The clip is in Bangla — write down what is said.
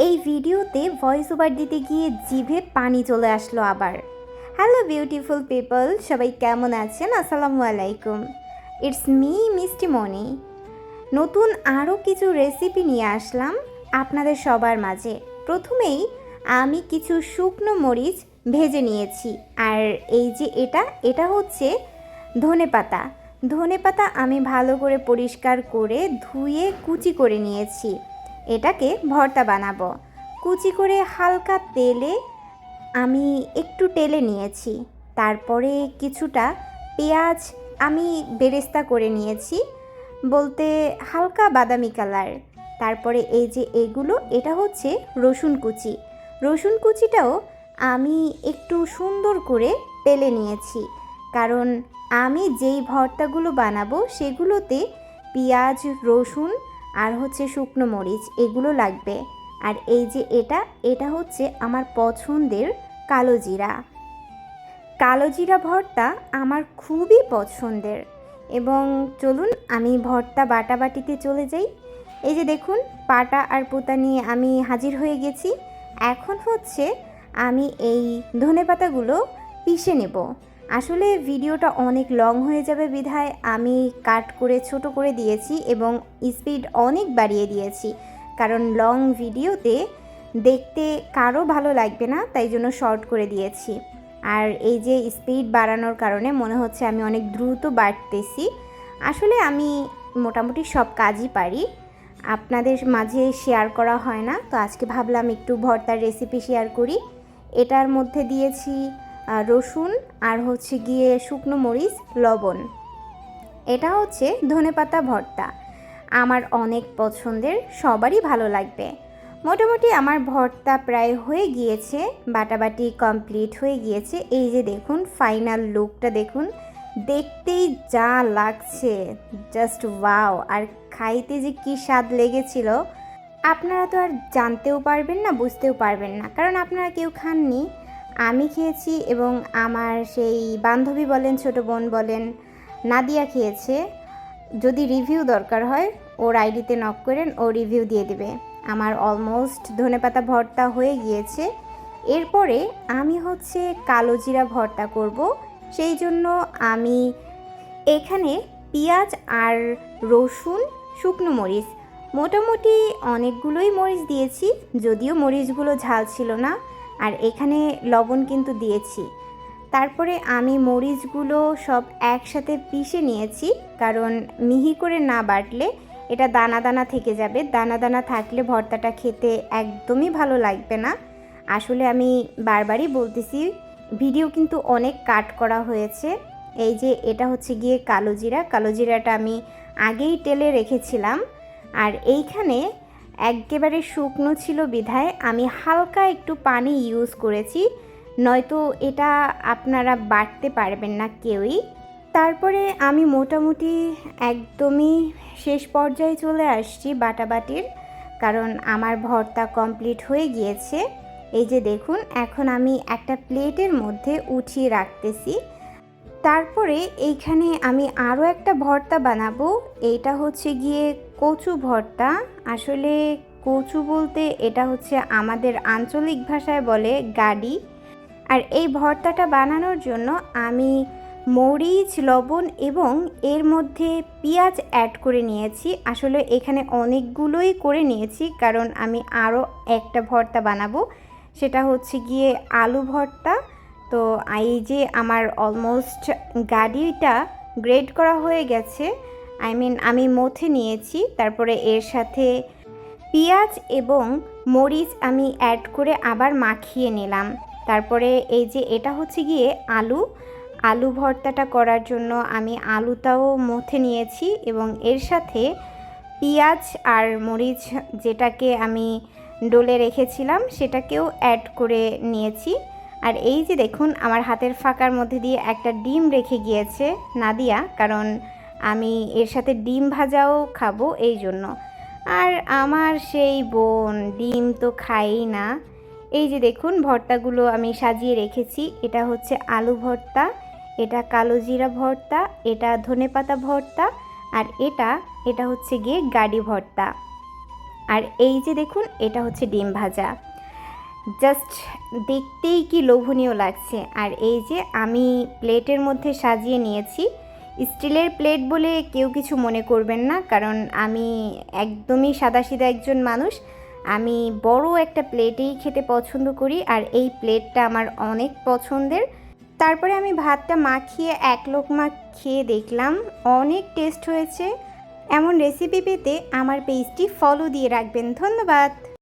এই ভিডিওতে ভয়েস ওভার দিতে গিয়ে জিভে পানি চলে আসলো আবার। হ্যালো বিউটিফুল পিপল, সবাই কেমন আছেন? আসসালামু আলাইকুম। ইটস মি মিষ্টি মনি। নতুন আরও কিছু রেসিপি নিয়ে আসলাম আপনাদের সবার মাঝে। প্রথমেই আমি কিছু শুকনো মরিচ ভেজে নিয়েছি। আর এই যে এটা হচ্ছে ধনেপাতা। ধনেপাতা আমি ভালো করে পরিষ্কার করে ধুয়ে কুচি করে নিয়েছি। এটাকে ভর্তা বানাবো। কুচি করে হালকা তেলে আমি একটু টেলে নিয়েছি। তারপরে কিছুটা পেঁয়াজ আমি বেরেস্তা করে নিয়েছি, বলতে হালকা বাদামি কালার। তারপরে এই যে এটা হচ্ছে রসুন কুচি। রসুন কুচিটাও আমি একটু সুন্দর করে টেলে নিয়েছি, কারণ আমি যেই ভর্তাগুলো বানাবো সেগুলোতে পেঁয়াজ, রসুন আর হচ্ছে শুকনো মরিচ এগুলো লাগবে। আর এই যে এটা হচ্ছে আমার পছন্দের কালো জিরা। কালো জিরা ভর্তা আমার খুবই পছন্দের। এবং চলুন আমি ভর্তা বাটাবাটিতে চলে যাই। এই যে দেখুন, পাটা আর পোতা নিয়ে আমি হাজির হয়ে গেছি। এখন হচ্ছে আমি এই ধনেপাতাগুলো পিষে নেব। আসলে ভিডিওটা অনেক লং হয়ে যাবে বিধায় আমি কাট করে ছোট করে দিয়েছি এবং স্পিড অনেক বাড়িয়ে দিয়েছি, কারণ লং ভিডিওতে দেখতে কারো ভালো লাগবে না, তাই জন্য শর্ট করে দিয়েছি। আর এই যে স্পিড বাড়ানোর কারণে মনে হচ্ছে আমি অনেক দ্রুত বাড়তেছি। আসলে আমি মোটামুটি সব কাজই পারি, আপনাদের মাঝে শেয়ার করা হয় না, তো আজকে ভাবলাম একটু ভর্তার রেসিপি শেয়ার করি। এটার মধ্যে দিয়েছি রসুন আর হচ্ছে গিয়ে শুকনো মরিচ, লবণ। এটা হচ্ছে ধনেপাতা ভর্তা, আমার অনেক পছন্দের, সবারই ভালো লাগবে। মোটামুটি আমার ভর্তা প্রায় হয়ে গিয়েছে, বাটাবাটি কমপ্লিট হয়ে গিয়েছে। এই যে দেখুন ফাইনাল লুকটা দেখুন, দেখতেই যা লাগছে জাস্ট ওয়াও। আর খাইতে যে কী স্বাদ লেগেছিল আপনারা তো আর জানতেও পারবেন না, বুঝতেও পারবেন না, কারণ আপনারা কেউ খাননি। আমি খেয়েছি এবং আমার সেই বান্ধবী বলেন, ছোটো বোন বলেন, নাদিয়া খেয়েছে। যদি রিভিউ দরকার হয় ওর আইডিতে নক করেন, ও রিভিউ দিয়ে দেবে। আমার অলমোস্ট ধনেপাতা ভর্তা হয়ে গিয়েছে। এরপরে আমি হচ্ছে কালো জিরা ভর্তা করব। সেই জন্য আমি এখানে পেঁয়াজ আর রসুন, শুকনো মরিচ, মোটামুটি অনেকগুলোই মরিচ দিয়েছি, যদিও মরিচগুলো ঝাল ছিল না। আর এখানে লবণ কিন্তু দিয়েছি। তারপরে আমি মরিচগুলো সব একসাথে পিষে নিয়েছি, কারণ মিহি করে না বাটলে এটা দানা দানা থেকে যাবে। দানা দানা থাকলে ভর্তাটা খেতে একদমই ভালো লাগবে না। আসলে আমি বারবারই বলতেছি, ভিডিও কিন্তু অনেক কাট করা হয়েছে। এই যে এটা হচ্ছে গিয়ে কালো জিরা। কালো জিরাটা আমি আগেই টেলে রেখেছিলাম। আর এইখানে একেবারে শুকনো ছিল বিধায় আমি হালকা একটু পানি ইউজ করেছি, নয়তো এটা আপনারা বাটতে পারবেন না কেউই। তারপরে আমি মোটামুটি একদমই শেষ পর্যায়ে চলে আসছি বাটাবাটির, কারণ আমার ভর্তা কমপ্লিট হয়ে গিয়েছে। এই যে দেখুন, এখন আমি একটা প্লেটের মধ্যে উঠিয়ে রাখতেছি। তারপরে এইখানে আমি আরও একটা ভর্তা বানাবো। এইটা হচ্ছে গিয়ে কচু ভর্তা। আসলে কচু বলতে এটা হচ্ছে আমাদের আঞ্চলিক ভাষায় বলে গাডি। আর এই ভর্তাটা বানানোর জন্য আমি মরিচ, লবণ এবং এর মধ্যে পেঁয়াজ অ্যাড করে নিয়েছি। আসলে এখানে অনেকগুলোই করে নিয়েছি, কারণ আমি আরও একটা ভর্তা বানাবো, সেটা হচ্ছে গিয়ে আলু ভর্তা। তো এই যে আমার অলমোস্ট গাডিটা গ্রেড করা হয়ে গেছে, আমি মথে নিয়েছি। তারপরে এর সাথে পেঁয়াজ এবং মরিচ আমি অ্যাড করে আবার মাখিয়ে নিলাম। তারপরে এই যে এটা হচ্ছে গিয়ে আলু ভর্তাটা করার জন্য আমি আলুটাও মথে নিয়েছি এবং এর সাথে পেঁয়াজ আর মরিচ যেটাকে আমি ডলে রেখেছিলাম সেটাকেও অ্যাড করে নিয়েছি। আর এই যে দেখুন, আমার হাতের ফাঁকার মধ্যে দিয়ে একটা ডিম রেখে গিয়েছে নাদিয়া, কারণ আমি এর সাথে ডিম ভাজাও খাবো এই জন্য। আর আমার সেই বোন ডিম তো খাই না। এই যে দেখুন, ভর্তাগুলো আমি সাজিয়ে রেখেছি। এটা হচ্ছে আলু ভর্তা, এটা কালো জিরা ভর্তা, এটা ধনেপাতা ভর্তা, আর এটা হচ্ছে গিয়ে গাডি ভর্তা। আর এই যে দেখুন, এটা হচ্ছে ডিম ভাজা। জাস্ট দেখতেই কি লোভনীয় লাগছে। আর এই যে আমি প্লেটের মধ্যে সাজিয়ে নিয়েছি। স্টিলের প্লেট বলে কেউ কিছু মনে করবেন না, কারণ আমি একদমই সাদাসিধা একজন মানুষ। আমি বড় একটা প্লেটেই খেতে পছন্দ করি, আর এই প্লেটটা আমার অনেক পছন্দের। তারপরে আমি ভাতটা মাখিয়ে এক লোকমা খেয়ে দেখলাম, অনেক টেস্ট হয়েছে। এমন রেসিপি পেতে আমার পেজটি ফলো দিয়ে রাখবেন। ধন্যবাদ।